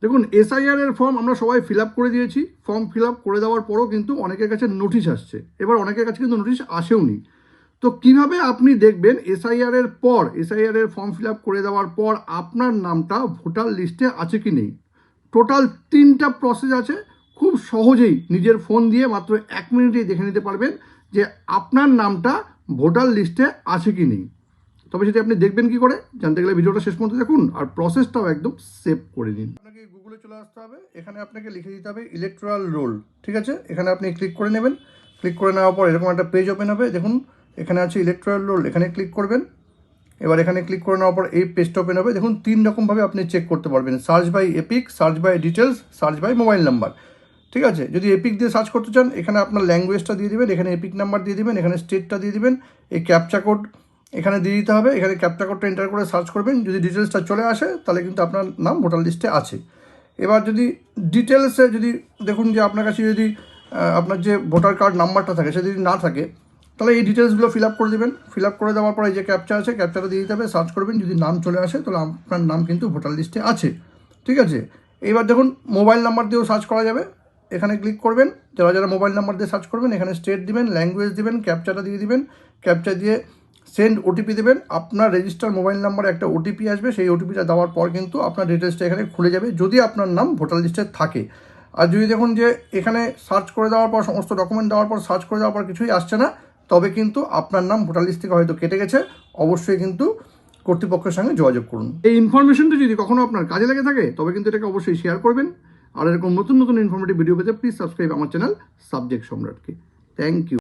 দেখুন, এসআইআর এর ফর্ম আমরা সবাই ফিল আপ করে দিয়েছি। ফর্ম ফিল আপ করে দেওয়ার পরও কিন্তু অনেকের কাছে নোটিশ আসছে, এবার অনেকের কাছে কিন্তু নোটিশ আসেওনি। তো কিভাবে আপনি দেখবেন এসআইআর এর পর, এসআইআর এর ফর্ম ফিল আপ করে দেওয়ার পর আপনার নামটা ভোটার লিস্টে আছে কি নেই? টোটাল 3টা প্রসেস আছে। খুব সহজেই নিজের ফোন দিয়ে মাত্র 1 মিনিটেই দেখে নিতে পারবেন যে আপনার নামটা ভোটার লিস্টে আছে কি নেই। তবে সেটা আপনি দেখবেন কি করে জানতে গেলে ভিডিওটা শেষ পর্যন্ত দেখুন, আর প্রসেসটাও একদম সেভ করে নিন। আপনাকে গুগলে চলে আসতে হবে, এখানে আপনাকে লিখে দিতে হবে ইলেকট্রাল রোল। ঠিক আছে, এখানে আপনি ক্লিক করে নেবেন। ক্লিক করে নেওয়ার পর এরকম একটা পেজ ওপেন হবে। দেখুন এখানে আছে ইলেকট্রাল রোল, এখানে ক্লিক করবেন। এবার এখানে ক্লিক করে নেওয়ার পর এই পেজটা ওপেন হবে। দেখুন 3 রকমভাবে আপনি চেক করতে পারবেন: search by EPIC, search by details, search by mobile number. ঠিক আছে, যদি এপিক দিয়ে সার্চ করতে চান এখানে আপনার ল্যাঙ্গুয়েজটা দিয়ে দিবেন, এখানে এপিক নাম্বার দিয়ে দিবেন, এখানে স্টেটটা দিয়ে দিবেন, এই ক্যাপচা কোড এখানে দিয়ে দিতে হবে। এখানে ক্যাপচা কোডটা এন্টার করে সার্চ করবেন, যদি ডিটেলসটা চলে আসে তাহলে কিন্তু আপনার নাম ভোটার লিস্টে আছে। এবার যদি ডিটেলসে যদি দেখুন যে আপনার কাছে যদি আপনার যে ভোটার কার্ড নাম্বারটা থাকে সেটা যদি না থাকে, তাহলে এই ডিটেলসগুলো ফিল আপ করে দেবেন। ফিল আপ করে দেওয়ার পরে যে ক্যাপচা আছে ক্যাপচাটা দিয়ে দিতে হবে, সার্চ করবেন, যদি নাম চলে আসে তাহলে আপনার নাম কিন্তু ভোটার লিস্টে আছে। ঠিক আছে, এবার দেখুন মোবাইল নাম্বার দিয়েও সার্চ করা যাবে। এখানে ক্লিক করবেন, যারা যারা মোবাইল নাম্বার দিয়ে সার্চ করবেন এখানে স্টেট দিবেন, ল্যাঙ্গুয়েজ দিবেন, ক্যাপচাটা দিয়ে দিবেন, ক্যাপচা দিয়ে সেন্ড ওটিপি দেবেন। আপনার রেজিস্টার মোবাইল নাম্বারে একটা ওটিপি আসবে, সেই ওটিপিটা দেওয়ার পর কিন্তু আপনার ডিটেলসটা এখানে খুলে যাবে যদি আপনার নাম ভোটার লিস্টে থাকে। আর যদি দেখুন যে এখানে সার্চ করে দেওয়ার পর সমস্ত ডকুমেন্ট দেওয়ার পর সার্চ করে দেওয়ার পর কিছুই আসছে না, তবে কিন্তু আপনার নাম ভোটার লিস্ট থেকে হয়তো কেটে গেছে। অবশ্যই কিন্তু কর্তৃপক্ষের সঙ্গে যোগাযোগ করুন। এই ইনফরমেশনটা যদি কখনো আপনার কাজে লেগে থাকে তবে কিন্তু এটাকে অবশ্যই শেয়ার করবেন। আর এরকম নতুন নতুন ইনফরমেটিভ ভিডিও পেতে প্লিজ সাবস্ক্রাইব আমার চ্যানেল সাবজেক্ট সম্রাটকে। Thank you.